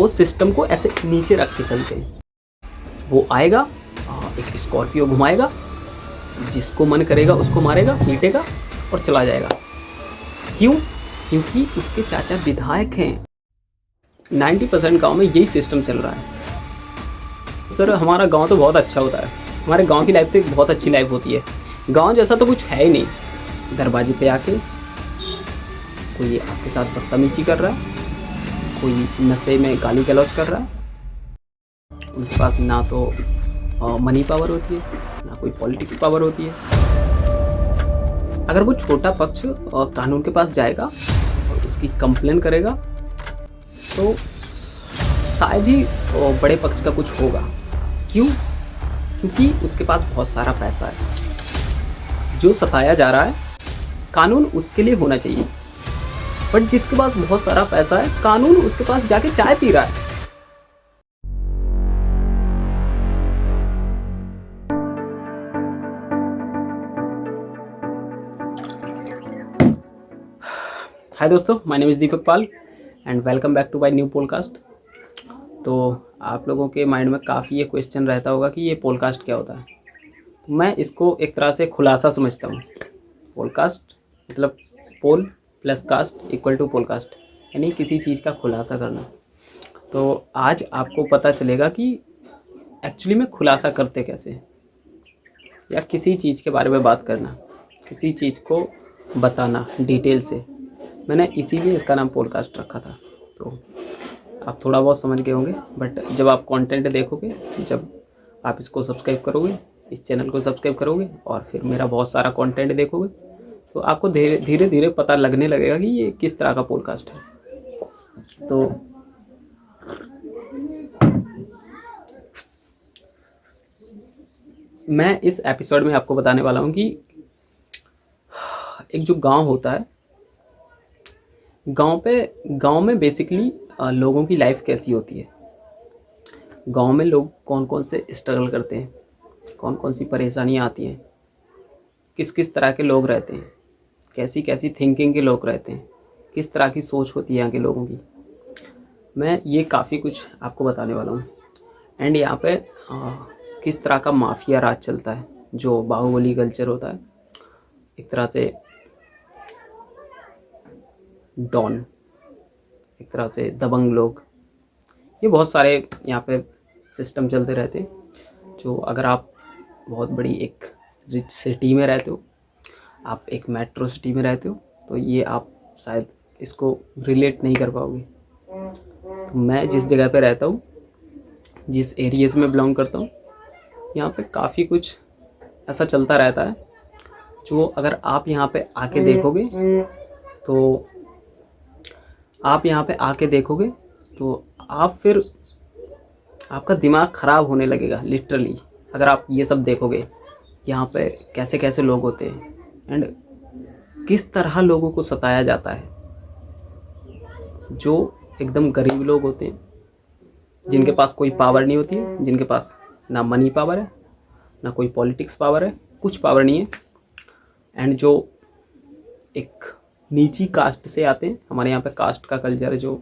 वो सिस्टम को ऐसे नीचे रख के चलते हैं। वो आएगा, एक स्कॉर्पियो घुमाएगा, जिसको मन करेगा उसको मारेगा, पीटेगा और चला जाएगा। क्यों? क्योंकि उसके चाचा विधायक हैं। 90% गांव में यही सिस्टम चल रहा है। सर हमारा गांव तो बहुत अच्छा होता है, हमारे गांव की लाइफ तो एक बहुत अच्छी लाइफ होती है। गांव जैसा तो कुछ है ही नहीं। दरवाजे पे आके कोई आपके साथ बदतमीजी कर रहा है, कोई नशे में गाली गलौज कर रहा है। उनके पास ना तो मनी पावर होती है, ना कोई पॉलिटिक्स पावर होती है। अगर वो छोटा पक्ष कानून के पास जाएगा और उसकी कंप्लेन करेगा तो शायद ही बड़े पक्ष का कुछ होगा। क्यों? क्योंकि उसके पास बहुत सारा पैसा है। जो सताया जा रहा है कानून उसके लिए होना चाहिए, बट जिसके पास बहुत सारा पैसा है कानून उसके पास जाके चाय पी रहा है। हाय दोस्तों, my name is Deepak Pal and welcome back to my new podcast. तो आप लोगों के माइंड में काफ़ी ये क्वेश्चन रहता होगा कि ये पॉडकास्ट क्या होता है। तो मैं इसको एक तरह से खुलासा समझता हूँ। पॉडकास्ट मतलब pole plus cast equal to podcast, यानी किसी चीज़ का खुलासा करना। तो आज आपको पता चलेगा कि एक्चुअली में खुलासा करते कैसे हैं, या किसी चीज़ के बारे में बात करना, किसी चीज़ को बताना डिटेल से। मैंने इसीलिए इसका नाम पॉडकास्ट रखा था। तो आप थोड़ा बहुत समझ गए होंगे, बट जब आप कंटेंट देखोगे, जब आप इसको सब्सक्राइब करोगे, इस चैनल को सब्सक्राइब करोगे और फिर मेरा बहुत सारा कंटेंट देखोगे, तो आपको धीरे धीरे पता लगने लगेगा कि ये किस तरह का पॉडकास्ट है। तो मैं इस एपिसोड में आपको बताने वाला हूँ कि एक जो गांव होता है, गांव में बेसिकली लोगों की लाइफ कैसी होती है, गांव में लोग कौन कौन से स्ट्रगल करते हैं, कौन कौन सी परेशानियां आती हैं, किस किस तरह के लोग रहते हैं, कैसी कैसी थिंकिंग के लोग रहते हैं, किस तरह की सोच होती है यहाँ के लोगों की। मैं ये काफ़ी कुछ आपको बताने वाला हूँ। एंड यहाँ पे किस तरह का माफिया राज चलता है, जो बाहुबली कल्चर होता है, एक तरह से डॉन, एक तरह से दबंग लोग, ये बहुत सारे यहाँ पे सिस्टम चलते रहते हैं। जो अगर आप बहुत बड़ी एक रिच सिटी में रहते हो, आप एक मेट्रो सिटी में रहते हो, तो ये आप शायद इसको रिलेट नहीं कर पाओगे। तो मैं जिस जगह पे रहता हूँ, जिस एरियाज़ में बिलोंग करता हूँ, यहाँ पे काफ़ी कुछ ऐसा चलता रहता है जो अगर आप यहाँ पे आके देखोगे तो आप फिर आपका दिमाग ख़राब होने लगेगा लिटरली। अगर आप ये सब देखोगे यहाँ पे कैसे कैसे लोग होते हैं एंड किस तरह लोगों को सताया जाता है। जो एकदम गरीब लोग होते हैं, जिनके पास कोई पावर नहीं होती है, जिनके पास ना मनी पावर है, ना कोई पॉलिटिक्स पावर है, कुछ पावर नहीं है। एंड जो एक नीची कास्ट से आते हैं, हमारे यहाँ पे कास्ट का कल्चर है जो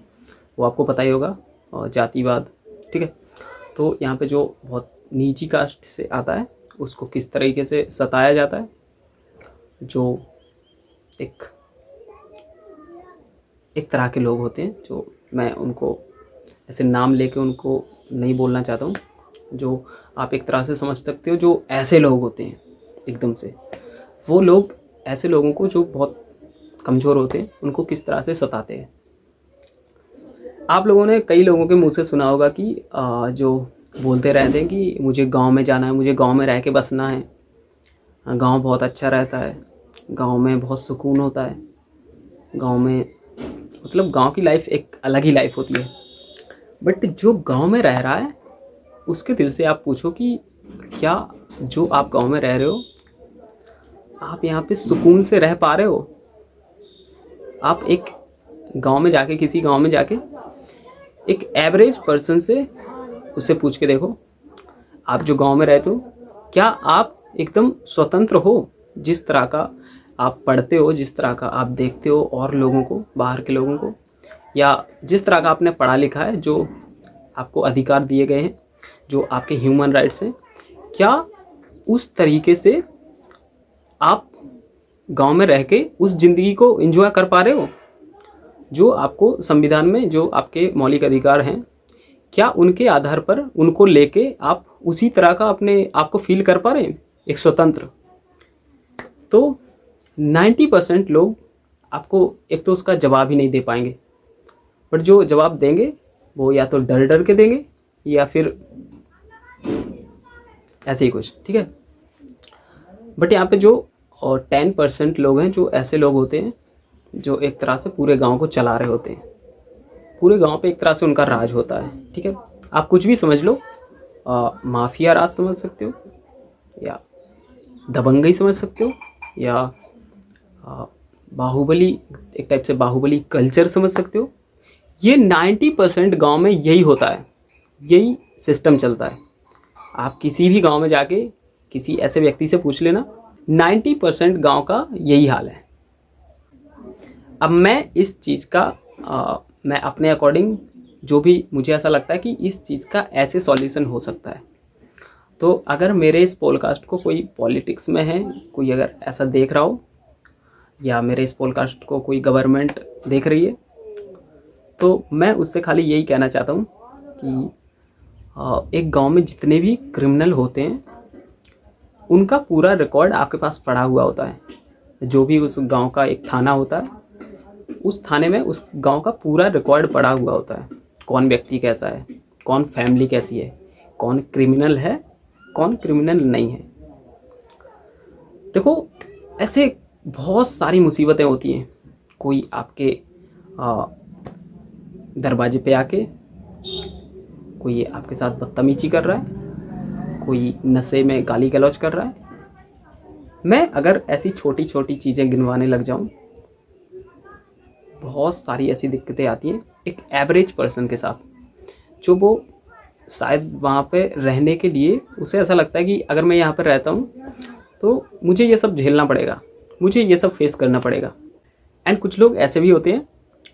वो आपको पता ही होगा, और जातिवाद, ठीक है। तो यहाँ पे जो बहुत नीची कास्ट से आता है उसको किस तरीके से सताया जाता है। जो एक तरह के लोग होते हैं, जो मैं उनको ऐसे नाम लेके उनको नहीं बोलना चाहता हूँ, जो आप एक तरह से समझ सकते हो, जो ऐसे लोग होते हैं एकदम से, वो लोग ऐसे लोगों को जो बहुत कमज़ोर होते हैं उनको किस तरह से सताते हैं। आप लोगों ने कई लोगों के मुंह से सुना होगा कि जो बोलते रहते हैं कि मुझे गांव में जाना है, मुझे गांव में रह के बसना है, गांव बहुत अच्छा रहता है, गांव में बहुत सुकून होता है, गांव में मतलब गांव की लाइफ एक अलग ही लाइफ होती है। बट जो गांव में रह रहा है उसके दिल से आप पूछो कि क्या जो आप गांव में रह रहे हो, आप यहाँ पे सुकून से रह पा रहे हो? आप एक गांव में जाके, किसी गांव में जाके एक एवरेज पर्सन से उससे पूछ के देखो, आप जो गांव में रहते हो, क्या आप एकदम स्वतंत्र हो? जिस तरह का आप पढ़ते हो, जिस तरह का आप देखते हो और लोगों को, बाहर के लोगों को, या जिस तरह का आपने पढ़ा लिखा है, जो आपको अधिकार दिए गए हैं, जो आपके ह्यूमन राइट्स हैं, क्या उस तरीके से आप गांव में रह के उस ज़िंदगी को एंजॉय कर पा रहे हो? जो आपको संविधान में जो आपके मौलिक अधिकार हैं, क्या उनके आधार पर उनको लेके आप उसी तरह का अपने आप को फील कर पा रहे हैं एक स्वतंत्र? तो 90% लोग आपको एक तो उसका जवाब ही नहीं दे पाएंगे, बट जो जवाब देंगे वो या तो डर डर के देंगे या फिर ऐसे ही कुछ, ठीक है। बट यहाँ पे जो 10% लोग हैं, जो ऐसे लोग होते हैं जो एक तरह से पूरे गांव को चला रहे होते हैं। पूरे गांव पे एक तरह से उनका राज होता है, ठीक है। आप कुछ भी समझ लो, माफिया राज समझ सकते हो, या दबंगई समझ सकते हो, या बाहुबली, एक टाइप से बाहुबली कल्चर समझ सकते हो। ये 90% गांव में यही होता है, यही सिस्टम चलता है। आप किसी भी गांव में जाके किसी ऐसे व्यक्ति से पूछ लेना, 90% गांव का यही हाल है। अब मैं इस चीज़ का मैं अपने अकॉर्डिंग जो भी मुझे ऐसा लगता है कि इस चीज़ का ऐसे सॉल्यूशन हो सकता है। तो अगर मेरे इस पॉडकास्ट को कोई पॉलिटिक्स में है, कोई अगर ऐसा देख रहा हो, या मेरे इस पॉडकास्ट को कोई गवर्नमेंट देख रही है, तो मैं उससे खाली यही कहना चाहता हूँ कि एक गांव में जितने भी क्रिमिनल होते हैं उनका पूरा रिकॉर्ड आपके पास पड़ा हुआ होता है। जो भी उस गांव का एक थाना होता है, उस थाने में उस गांव का पूरा रिकॉर्ड पड़ा हुआ होता है। कौन व्यक्ति कैसा है, कौन फैमिली कैसी है, कौन क्रिमिनल है, कौन क्रिमिनल नहीं है। देखो, ऐसे बहुत सारी मुसीबतें होती हैं। कोई आपके दरवाजे पे आके कोई आपके साथ बदतमीजी कर रहा है, कोई नशे में गाली गलौज कर रहा है। मैं अगर ऐसी छोटी छोटी चीज़ें गिनवाने लग जाऊं, बहुत सारी ऐसी दिक्कतें आती हैं एक एवरेज पर्सन के साथ, जो वो शायद वहाँ पे रहने के लिए उसे ऐसा लगता है कि अगर मैं यहाँ पर रहता हूँ तो मुझे ये सब झेलना पड़ेगा, मुझे ये सब फेस करना पड़ेगा। एंड कुछ लोग ऐसे भी होते हैं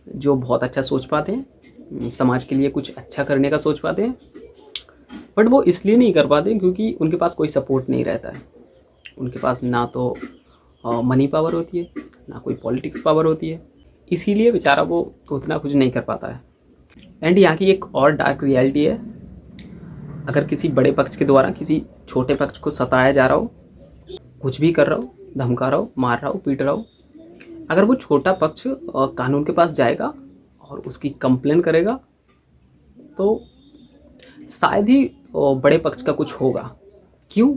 जो बहुत अच्छा सोच पाते हैं, समाज के लिए कुछ अच्छा करने का सोच पाते हैं, बट वो इसलिए नहीं कर पाते क्योंकि उनके पास कोई सपोर्ट नहीं रहता है। उनके पास ना तो मनी पावर होती है, ना कोई पॉलिटिक्स पावर होती है, इसीलिए बेचारा वो उतना कुछ नहीं कर पाता है। एंड यहाँ की एक और डार्क रियलिटी है, अगर किसी बड़े पक्ष के द्वारा किसी छोटे पक्ष को सताया जा रहा हो, कुछ भी कर रहा हो, धमका रहा हो, मार रहा हो, पीट रहा हो, अगर वो छोटा पक्ष कानून के पास जाएगा और उसकी कंप्लेन करेगा तो शायद ही बड़े पक्ष का कुछ होगा। क्यों?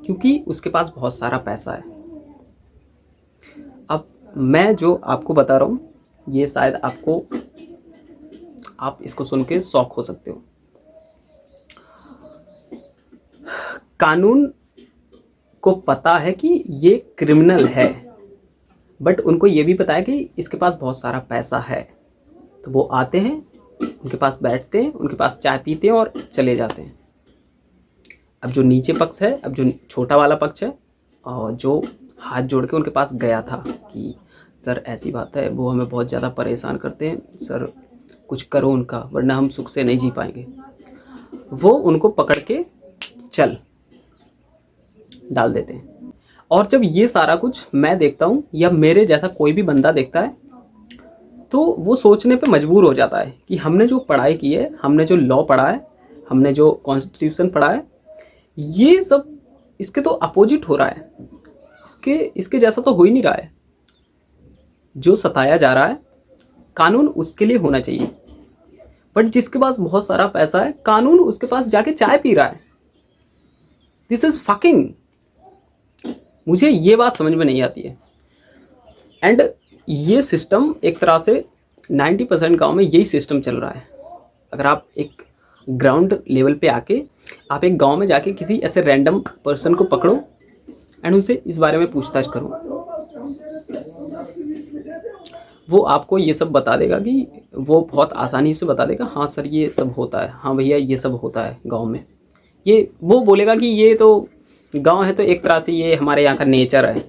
क्योंकि उसके पास बहुत सारा पैसा है। अब मैं जो आपको बता रहा हूँ ये शायद आप इसको सुन के शॉक हो सकते हो। कानून को पता है कि ये क्रिमिनल है, बट उनको ये भी पता है कि इसके पास बहुत सारा पैसा है। तो वो आते हैं, उनके पास बैठते हैं, उनके पास चाय पीते हैं और चले जाते हैं। अब जो नीचे पक्ष है, अब जो छोटा वाला पक्ष है, और जो हाथ जोड़ के उनके पास गया था कि सर ऐसी बात है, वो हमें बहुत ज़्यादा परेशान करते हैं, सर कुछ करो उनका, वरना हम सुख से नहीं जी पाएंगे, वो उनको पकड़ के चल डाल देते हैं। और जब ये सारा कुछ मैं देखता हूँ या मेरे जैसा कोई भी बंदा देखता है तो वो सोचने पे मजबूर हो जाता है कि हमने जो पढ़ाई की है, हमने जो लॉ पढ़ा है, हमने जो कॉन्स्टिट्यूशन पढ़ा है, ये सब इसके तो अपोजिट हो रहा है, इसके जैसा तो हो ही नहीं रहा है। जो सताया जा रहा है कानून उसके लिए होना चाहिए, बट जिसके पास बहुत सारा पैसा है कानून उसके पास जाके चाय पी रहा है। This is fucking. मुझे ये बात समझ में नहीं आती है। एंड ये सिस्टम एक तरह से 90% गांव में यही सिस्टम चल रहा है। अगर आप एक ग्राउंड लेवल पे आके आप एक गांव में जाके किसी ऐसे रैंडम पर्सन को पकड़ो एंड उनसे इस बारे में पूछताछ करो, वो आपको ये सब बता देगा कि वो बहुत आसानी से बता देगा, हाँ सर ये सब होता है, हाँ भैया ये सब होता है गांव में। ये वो बोलेगा कि ये तो गांव है, तो एक तरह से ये हमारे यहाँ का नेचर है,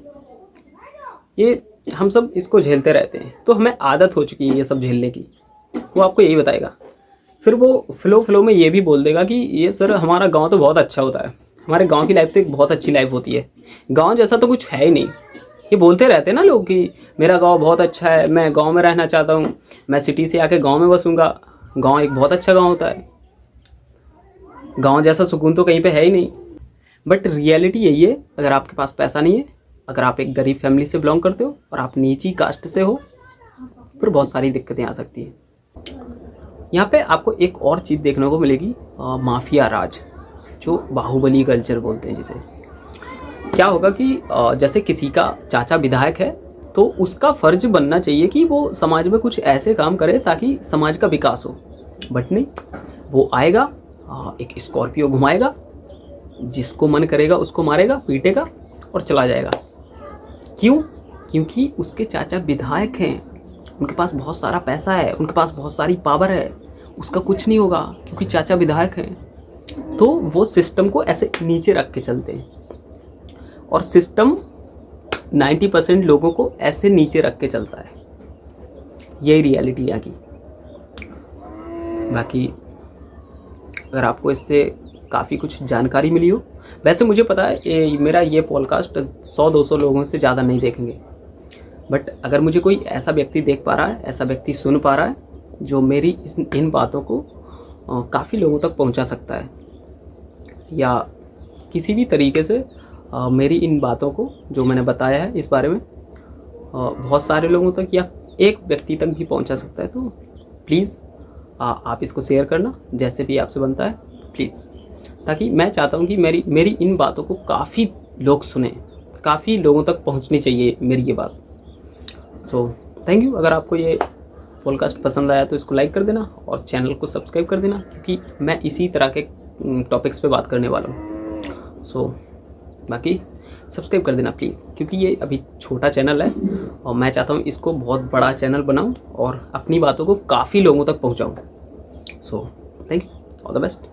ये हम सब इसको झेलते रहते हैं, तो हमें आदत हो चुकी है ये सब झेलने की। वो आपको यही बताएगा। फिर वो फ्लो में ये भी बोल देगा कि ये सर हमारा गांव तो बहुत अच्छा होता है, हमारे गांव की लाइफ तो एक बहुत अच्छी लाइफ होती है, गांव जैसा तो कुछ है ही नहीं। ये बोलते रहते हैं ना लोग कि मेरा गांव बहुत अच्छा है, मैं गांव में रहना चाहता हूँ, मैं सिटी से आके गांव में बसूंगा, गांव एक बहुत अच्छा गांव होता है, गांव जैसा सुकून तो कहीं पे है ही नहीं। बट रियलिटी यही है, अगर आपके पास पैसा नहीं है, अगर आप एक गरीब फैमिली से बिलोंग करते हो और आप नीची कास्ट से हो, फिर बहुत सारी दिक्कतें आ सकती हैं। यहाँ पे आपको एक और चीज़ देखने को मिलेगी, माफिया राज, जो बाहुबली कल्चर बोलते हैं जिसे। क्या होगा कि जैसे किसी का चाचा विधायक है तो उसका फर्ज बनना चाहिए कि वो समाज में कुछ ऐसे काम करे ताकि समाज का विकास हो। बट नहीं, वो आएगा, एक स्कॉर्पियो घुमाएगा, जिसको मन करेगा उसको मारेगा, पीटेगा और चला जाएगा। क्यों? क्योंकि उसके चाचा विधायक हैं, उनके पास बहुत सारा पैसा है, उनके पास बहुत सारी पावर है, उसका कुछ नहीं होगा क्योंकि चाचा विधायक हैं। तो वो सिस्टम को ऐसे नीचे रख के चलते हैं और सिस्टम 90% लोगों को ऐसे नीचे रख के चलता है। यही रियलिटी यहाँ की। बाकी अगर आपको इससे काफ़ी कुछ जानकारी मिली हो, वैसे मुझे पता है मेरा ये पॉडकास्ट 100-200 लोगों से ज़्यादा नहीं देखेंगे, बट अगर मुझे कोई ऐसा व्यक्ति देख पा रहा है, ऐसा व्यक्ति सुन पा रहा है जो मेरी इन बातों को काफ़ी लोगों तक पहुंचा सकता है, या किसी भी तरीके से मेरी इन बातों को जो मैंने बताया है इस बारे में बहुत सारे लोगों तक या एक व्यक्ति तक भी पहुंचा सकता है, तो प्लीज़ आप इसको शेयर करना जैसे भी आपसे बनता है प्लीज़, ताकि मैं चाहता हूं कि मेरी इन बातों को काफ़ी लोग सुने, काफ़ी लोगों तक पहुंचनी चाहिए मेरी ये बात। सो थैंक यू। अगर आपको ये पॉडकास्ट पसंद आया तो इसको लाइक कर देना और चैनल को सब्सक्राइब कर देना, क्योंकि मैं इसी तरह के टॉपिक्स पे बात करने वाला हूँ। सो बाकी सब्सक्राइब कर देना प्लीज़, क्योंकि ये अभी छोटा चैनल है और मैं चाहता हूँ इसको बहुत बड़ा चैनल बनाऊँ और अपनी बातों को काफ़ी लोगों तक पहुँचाऊँ। So thank you, all the best.